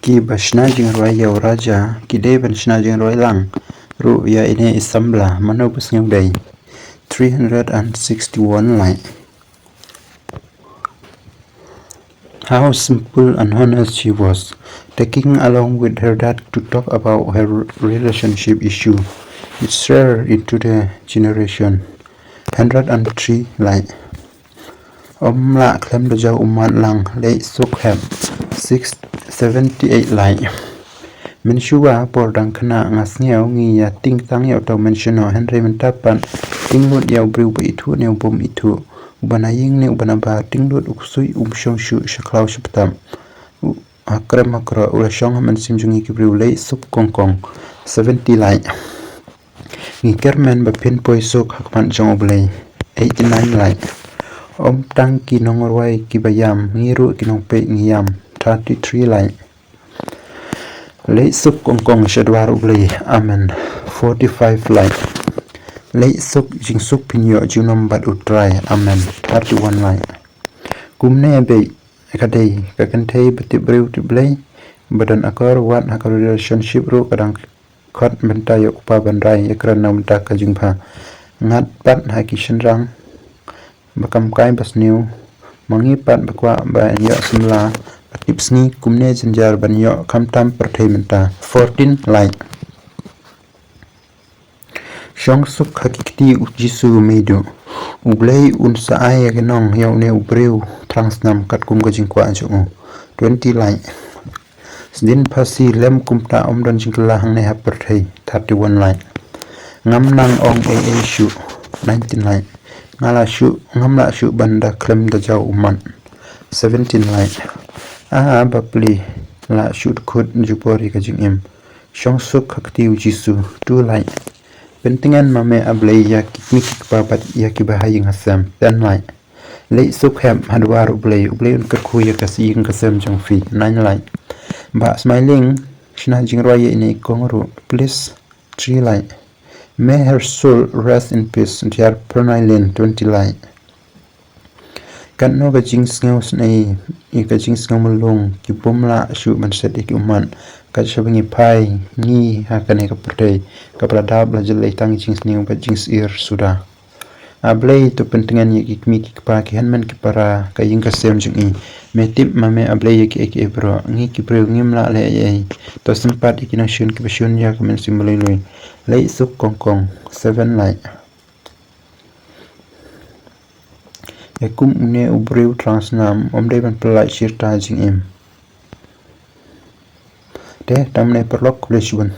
ki bashna jing rwai yaw raja ki de bashna jing rwai lang ru ya ine samla mano busngam day 361 lai. How simple and honest she was, taking along with her dad to talk about her relationship issue. It shared into the generation 103 lai. La klem do jaw lang lay sok hem 678 lai. Menshuwa bordang kana ngas ngiaw ngi ya ting tang yaw taw mentiono Henry mentapan tinglut yaw briw ba itu new bom itu ubana ying ne ubana ba tinglut uksui shong shu shaklaw shaptam akrem akra ula shong man simjungi kibriw lay sup kongkong 70 lai. Ngi kermen ba pin poi sok hakman jong oblay 89 lai. Tang kinong rwai kibayam ngiru kinong Peit ngiyam 33 lai. Lay sup kongkong shadwar ublay amen 45 lai. Lay sup jing sup pinyo junom bat utrai amen 31 lai. Kumne be kadai kakantay batib brew tiblay badan akar wat hakar relationship ru kadang kot bentay upa bandrai ekran na menta kajingpha ngat pat hakishan rang bakam kai bas new mangi pat bakwa ba ya samla tipsni kumne jinjar banyo kamtam pertaimenta 14 lai. Shong suk hakikti jisu medo ublay un saaya genong yaw ne ubrew transnam kat kum gajing kwa anjungu 20 lai. Sdin pasi lem kumta omdon jingla hang ne hapertai 31 lai. Ngam nang ong shu 19 lai. Ngamla shu banda klem da jaw uman 17 lai. Bapli la shoot khut jupori kajing im shong suk hakti jisu 2 lai. Pentingan mame ablay ya kikmik babat ya kibahaying hasam 10 lai. Lay suk hem hadwar ublay un kakhu ya kasiying kasam jong fi 9 lai. Ba smiling shna jing rwai ini kongru please 3 lai. May her soul rest in peace dear phyrnailin 20 lai. Kan no gajing sngaw snai I gajing sngaw mulung ki pumla shu man set ik uman ka shabangi pai ni hakane ka pertai ka pradab la jelai tang jing sngaw ba jing ir sudah ablay to pentingan ye kikmi kikpa ki hanman ki para ka ying ka sem jing I metip mame ablay ye ki bro ngi ki brew ngimla le ye to sempat ikina shun ki bashun ya kamen simulai lui lay sup kongkong 7 lai. Yakum ne ubrew transnam omday ban pelai shirta jing im. Tamne perlok kuleshun.